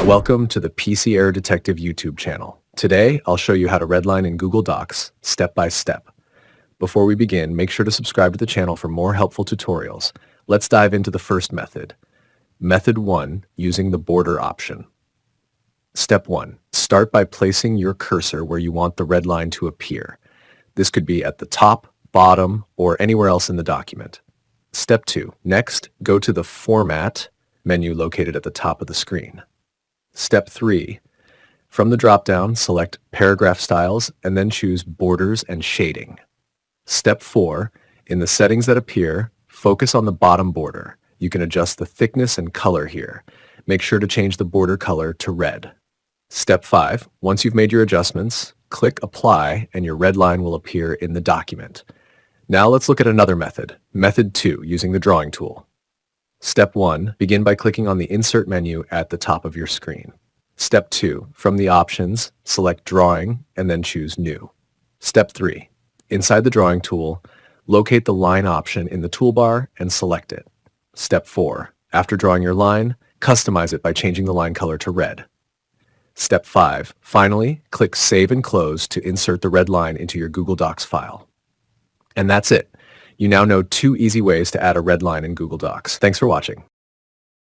Welcome to the PC Error Detective YouTube channel. Today, I'll show you how to redline in Google Docs, step by step. Before we begin, make sure to subscribe to the channel for more helpful tutorials. Let's dive into the first method. Method 1, using the border option. Step 1, start by placing your cursor where you want the red line to appear. This could be at the top, bottom, or anywhere else in the document. Step 2, next, go to the Format menu located at the top of the screen. Step 3, from the drop-down, select Paragraph Styles and then choose Borders and Shading. Step 4, in the settings that appear, focus on the bottom border. You can adjust the thickness and color here. Make sure to change the border color to red. Step 5, once you've made your adjustments, click Apply and your red line will appear in the document. Now let's look at another method, Method 2, using the drawing tool. Step 1, begin by clicking on the Insert menu at the top of your screen. Step 2, from the options, select Drawing and then choose New. Step 3, inside the Drawing tool, locate the Line option in the toolbar and select it. Step 4, after drawing your line, customize it by changing the line color to red. Step 5, finally, click Save and Close to insert the red line into your Google Docs file. And that's it. You now know 2 easy ways to add a red line in Google Docs. Thanks for watching.